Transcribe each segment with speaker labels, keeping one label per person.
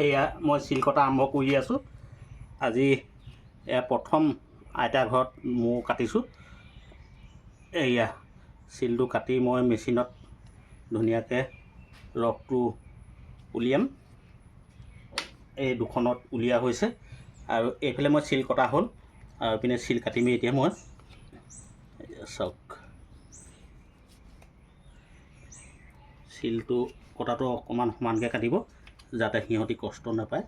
Speaker 1: এয়া মই চিল কটা আৰম্ভ কৰি আছোঁ। আজি এয়া প্ৰথম আইতা ঘৰত মৌ কাটিছোঁ। এয়া চিলটো কাটি মই মেচিনত ধুনীয়াকৈ ৰসটো উলিয়াম। এই দুখনত উলিওৱা হৈছে আৰু এইফালে মই চিল কটা হ'ল আৰু এইপিনে চিল কাটিমেই এতিয়া মই। চাওক চিলটো কটাটো অকণমান সমানকৈ কাটিব যাতে সিহঁতি কষ্ট নাপায়,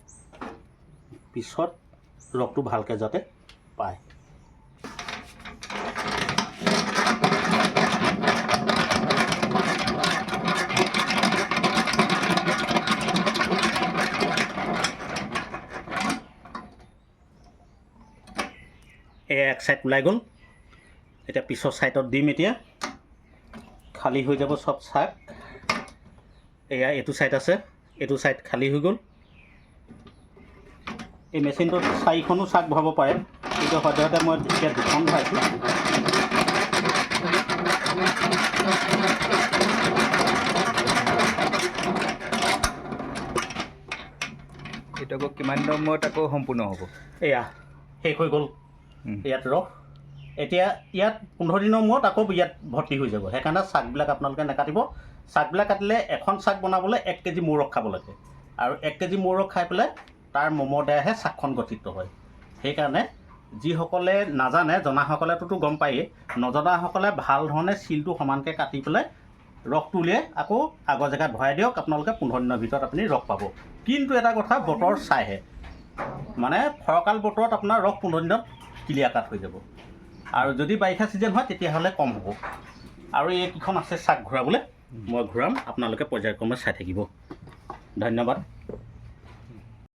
Speaker 1: পিছত ৰসটো ভালকৈ যাতে পায়। এক চাইড ওলাই গ'ল, এতিয়া পিছৰ চাইডত দিম। এতিয়া খালী হৈ যাব চব চাক। এয়া এইটো চাইড আছে, এইটো চাইড খালী হৈ গ'ল। এই মেচিনটোত 4খনো চাক ভৰাব পাৰে, কিন্তু সদ্যহতে মই এতিয়া 2খন ভৰাইছোঁ।
Speaker 2: এইটো আকৌ কিমান দিনৰ মূৰত আকৌ সম্পূৰ্ণ হ'ব?
Speaker 1: এয়া শেষ হৈ গ'ল ইয়াত ৰস। এতিয়া ইয়াত 15 দিনৰ মূৰত আকৌ ইয়াত ভৰ্তি হৈ যাব। সেইকাৰণে চাকবিলাক আপোনালোকে নাকাটিব। চাকবিলাক কাটিলে এখন চাক বনাবলৈ 1 কেজি মৌ ৰস খাব লাগে, আৰু 1 কেজি মৌ ৰস খাই পেলাই তাৰ মমৰ দ্বাৰাহে চাকখন গঠিত হয়। সেইকাৰণে যিসকলে নাজানে, জনাসকলেতো গম পায়েই, নজনাসকলে ভাল ধৰণে চিলটো সমানকৈ কাটি পেলাই ৰসটো উলিয়াই আকৌ আগৰ জেগাত ভৰাই দিয়ক। আপোনালোকে 15 দিনৰ ভিতৰত আপুনি ৰস পাব। কিন্তু এটা কথা, বতৰ চাইহে, মানে ফৰকাল বতৰত আপোনাৰ ৰস 15 দিনত ক্লিয়াৰ কাট হৈ যাব, আৰু যদি বাৰিষা ছিজন হয় তেতিয়াহ'লে কম হ'ব। আৰু এইকেইখন আছে চাক ঘূৰাবলৈ, মই ঘূৰাম, আপোনালোকে পৰ্যায়ক্ৰমে চাই থাকিব। ধন্যবাদ।